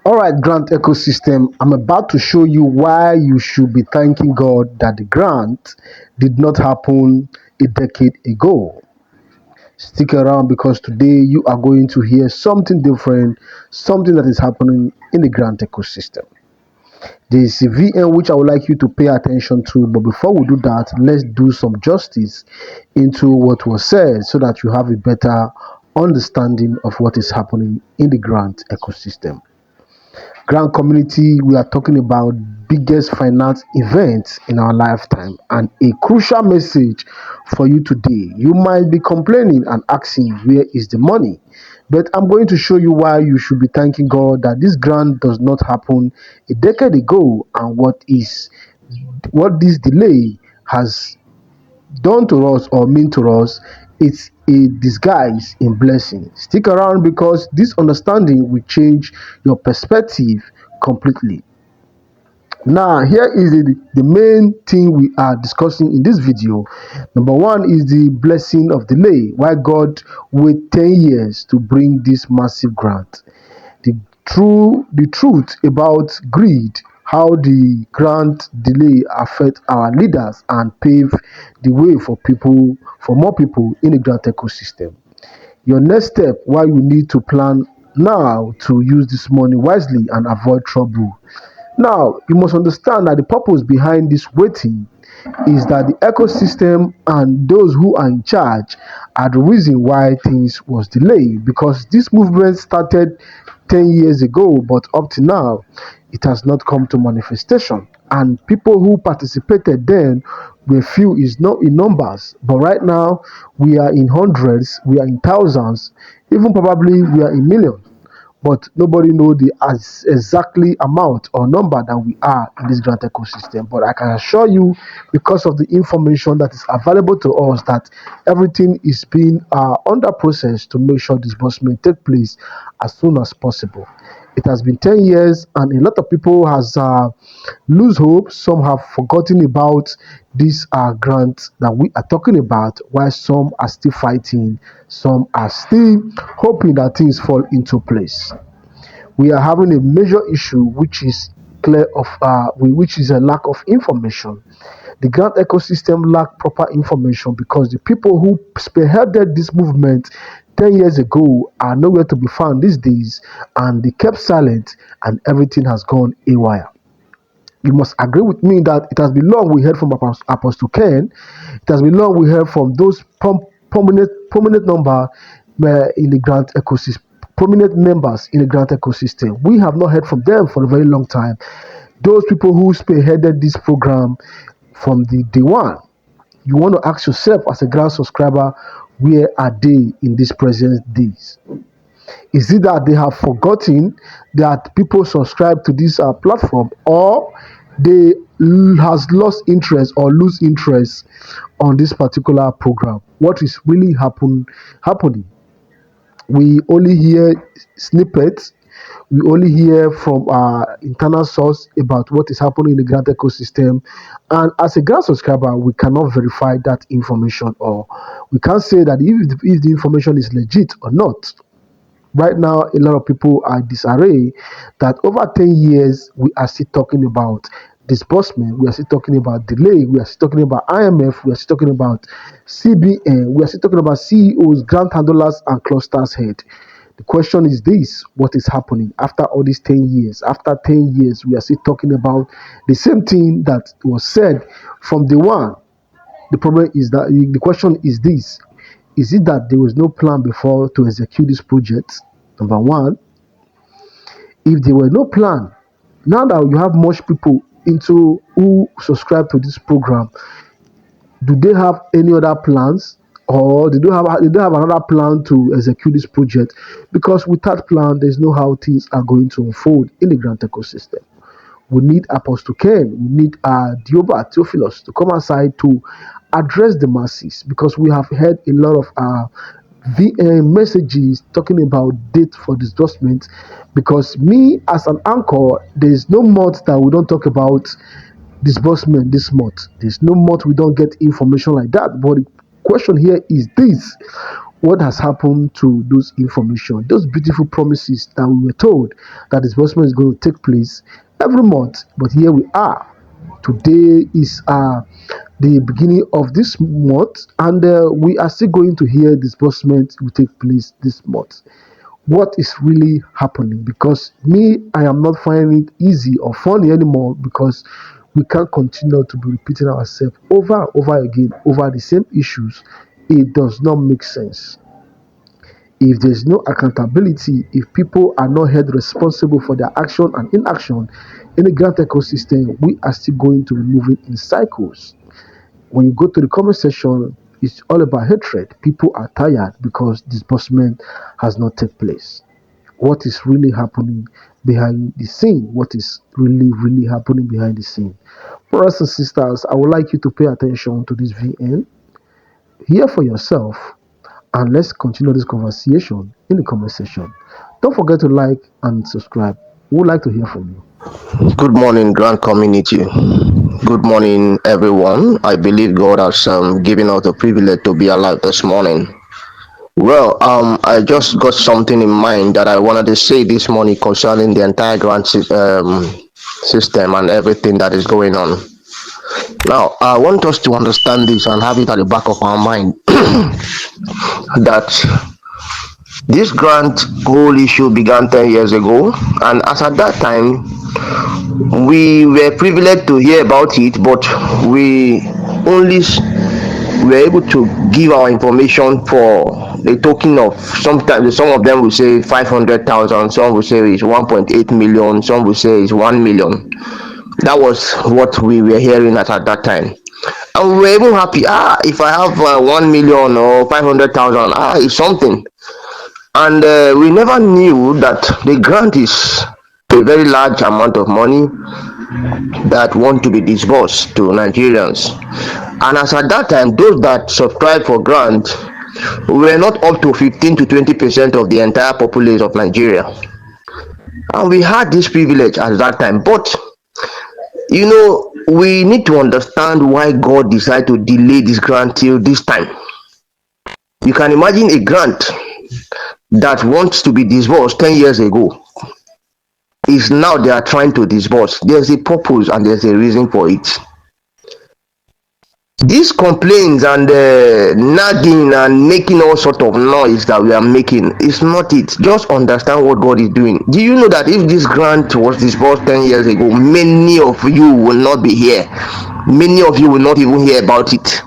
Alright, grant ecosystem, I'm about to show you why you should be thanking God that the grant did not happen a decade ago. Stick around because today you are going to hear something different, something that is happening in the grant ecosystem. There is a VN which I would like you to pay attention to, but before we do that, let's do some justice into what was said so that you have a better understanding of what is happening in the grant ecosystem. Grant community, we are talking about biggest finance events in our lifetime and a crucial message for you today. You might be complaining and asking where is the money, but I'm going to show you why you should be thanking God that this grant does not happen a decade ago and what this delay has done to us or mean to us. It's a disguise in blessing. Stick around because this understanding will change your perspective completely. Now, here is the main thing we are discussing in this video. Number one is the blessing of delay. Why God wait 10 years to bring this massive grant. The truth about greed, how the grant delay affect our leaders and pave the way for more people in the grant ecosystem. Your next step, why you need to plan now to use this money wisely and avoid trouble. Now, you must understand that the purpose behind this waiting is that the ecosystem and those who are in charge are the reason why things was delayed, because this movement started 10 years ago, but up to now it has not come to manifestation, and people who participated then were few is not in numbers, but right now we are in hundreds, we are in thousands, even probably we are in millions, but nobody know the exactly amount or number that we are in this grant ecosystem. But I can assure you, because of the information that is available to us, that everything is being under process to make sure disbursement take place as soon as possible. It has been 10 years and a lot of people has lose hope. Some have forgotten about this grant that we are talking about, while some are still fighting, some are still hoping that things fall into place. We are having a major issue which is which is a lack of information. The grant ecosystem lack proper information because the people who spearheaded this movement 10 years ago are nowhere to be found these days, and they kept silent and everything has gone haywire. You must agree with me that it has been long we heard from Apostle Ken. It has been long we heard from those prominent number in the grant ecosystem, prominent members in the grant ecosystem. We have not heard from them for a very long time. Those people who spearheaded this program from the day one. You want to ask yourself as a grant subscriber, where are they in these present days? Is it that they have forgotten that people subscribe to this platform, or they has lost interest or lose interest on this particular program? What is really happening? We only hear snippets. We only hear from our internal source about what is happening in the grant ecosystem. And as a grant subscriber, we cannot verify that information, or we can't say that if the information is legit or not. Right now, a lot of people are disarray that over 10 years, we are still talking about disbursement, we are still talking about delay, we are still talking about IMF, we are still talking about CBN, we are still talking about CEOs, grant handlers, and clusters head. The question is this: what is happening after all these 10 years? After 10 years, we are still talking about the same thing that was said from day one. The problem is that the question is this: is it that there was no plan before to execute this project? Number one, if there were no plan, now that you have much people into who subscribe to this program, do they have any other plans, or they do have another plan to execute this project? Because without plan, there's no how things are going to unfold in the grant ecosystem. We need Apostle Ken, we need Dioba Theophilus to come aside to address the masses, because we have heard a lot of VM messages talking about date for disbursement. Because me as an anchor, there is no month that we don't talk about disbursement this month. There's no month we don't get information like that. But the question here is this: what has happened to those information, those beautiful promises that we were told that disbursement is going to take place every month. But here we are. Today is the beginning of this month, and we are still going to hear disbursement will take place this month. What is really happening? Because me, I am not finding it easy or funny anymore, because we can't continue to be repeating ourselves over and over again over the same issues. It does not make sense. If there's no accountability, if people are not held responsible for their action and inaction in the grant ecosystem, we are still going to be moving in cycles. When you go to the comment section, it's all about hatred. People are tired because disbursement has not taken place. What is really happening behind the scene? What is really happening behind the scene? Brothers and sisters, I would like you to pay attention to this VN, hear for yourself, and let's continue this conversation in the comment section. Don't forget to like and subscribe. We would like to hear from you. Good morning, Grand Community. Good morning, everyone. I believe God has given us the privilege to be alive this morning. Well, I just got something in mind that I wanted to say this morning concerning the entire grant system and everything that is going on. Now, I want us to understand this and have it at the back of our mind that this grant whole issue began 10 years ago, and as at that time, we were privileged to hear about it, but we only were able to give our information for a token of, sometimes some of them will say 500,000, some will say it's 1.8 million, some will say it's 1 million. That was what we were hearing at that time. And we were even happy, if I have 1 million or 500,000, it's something. And we never knew that the grant is a very large amount of money that want to be disbursed to Nigerians. And as at that time, those that subscribe for grant were not up to 15 to 20% of the entire population of Nigeria. And we had this privilege at that time. But, we need to understand why God decided to delay this grant till this time. You can imagine a grant that wants to be disbursed 10 years ago is now they are trying to disburse. There's a purpose and there's a reason for it. These complaints and nagging and making all sort of noise that we are making is not it. Just understand what God is doing. Do you know that if this grant was disbursed 10 years ago, many of you will not be here. Many of you will not even hear about it.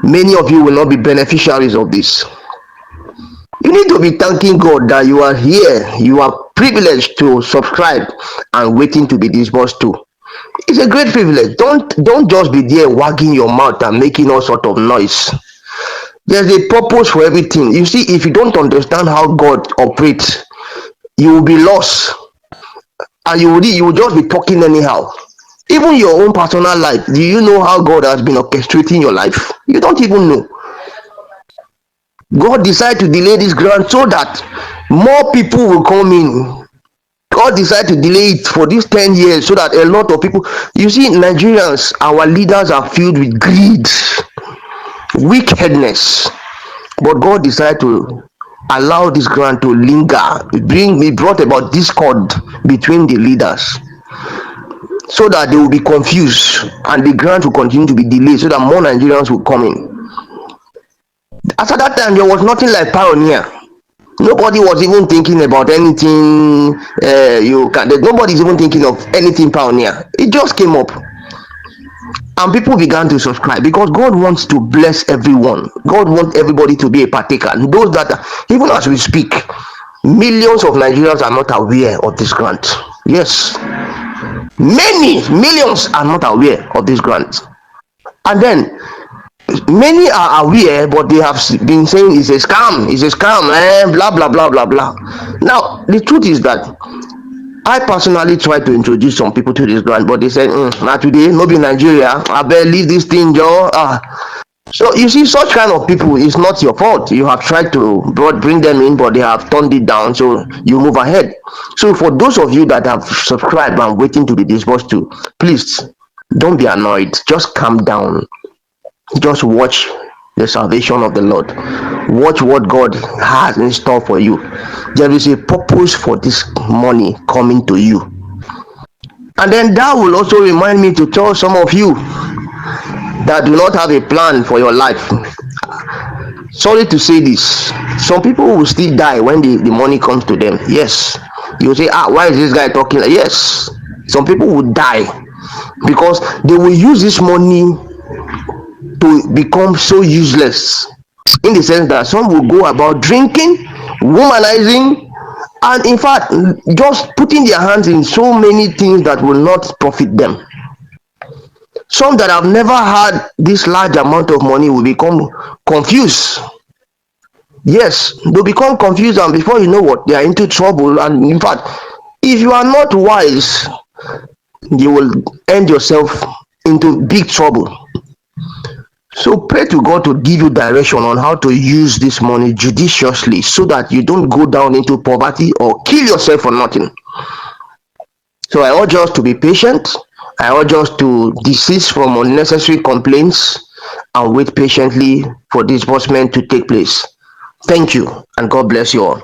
Many of you will not be beneficiaries of this. You need to be thanking God that you are here. You are privileged to subscribe and waiting to be disbursed to. It's a great privilege. Don't just be there wagging your mouth and making all sort of noise. There's a purpose for everything. You see, if you don't understand how God operates, you will be lost, and you will just be talking anyhow. Even your own personal life, do you know how God has been orchestrating your life? You don't even know. God decided to delay this grant so that more people will come in. God decided to delay it for these 10 years so that a lot of people, you see, Nigerians, our leaders are filled with greed, wickedness. But God decided to allow this grant to linger. It brought about discord between the leaders so that they will be confused and the grant will continue to be delayed so that more Nigerians will come in. After that time, there was nothing like Pioneer. Nobody was even thinking about anything. Nobody's even thinking of anything Pioneer. It just came up, and people began to subscribe because God wants to bless everyone. God wants everybody to be a partaker. And those that, even as we speak, millions of Nigerians are not aware of this grant. Yes, many millions are not aware of this grant, and then many are aware, but they have been saying it's a scam, blah blah blah blah blah. Now the truth is that I personally tried to introduce some people to this grant, but they said, "Now today, no be Nigeria. I better leave this thing, Joe." So you see, such kind of people, it's not your fault. You have tried to bring them in, but they have turned it down. So you move ahead. So for those of you that have subscribed and waiting to be disbursed to, please don't be annoyed. Just calm down. Just watch the salvation of the Lord. Watch what God has in store for you. There is a purpose for this money coming to you. And then that will also remind me to tell some of you that do not have a plan for your life. Sorry to say this, some people will still die when the money comes to them. Yes, you say, why is this guy talking like? Yes, some people will die because they will use this money to become so useless, in the sense that some will go about drinking, womanizing, and in fact just putting their hands in so many things that will not profit them. Some that have never had this large amount of money will become confused. Yes, they'll become confused, and before you know what, they are into trouble. And in fact, if you are not wise, you will end yourself into big trouble. So pray to God to give you direction on how to use this money judiciously, so that you don't go down into poverty or kill yourself for nothing. So I urge us to be patient. I urge us to desist from unnecessary complaints and wait patiently for disbursement to take place. Thank you, and God bless you all.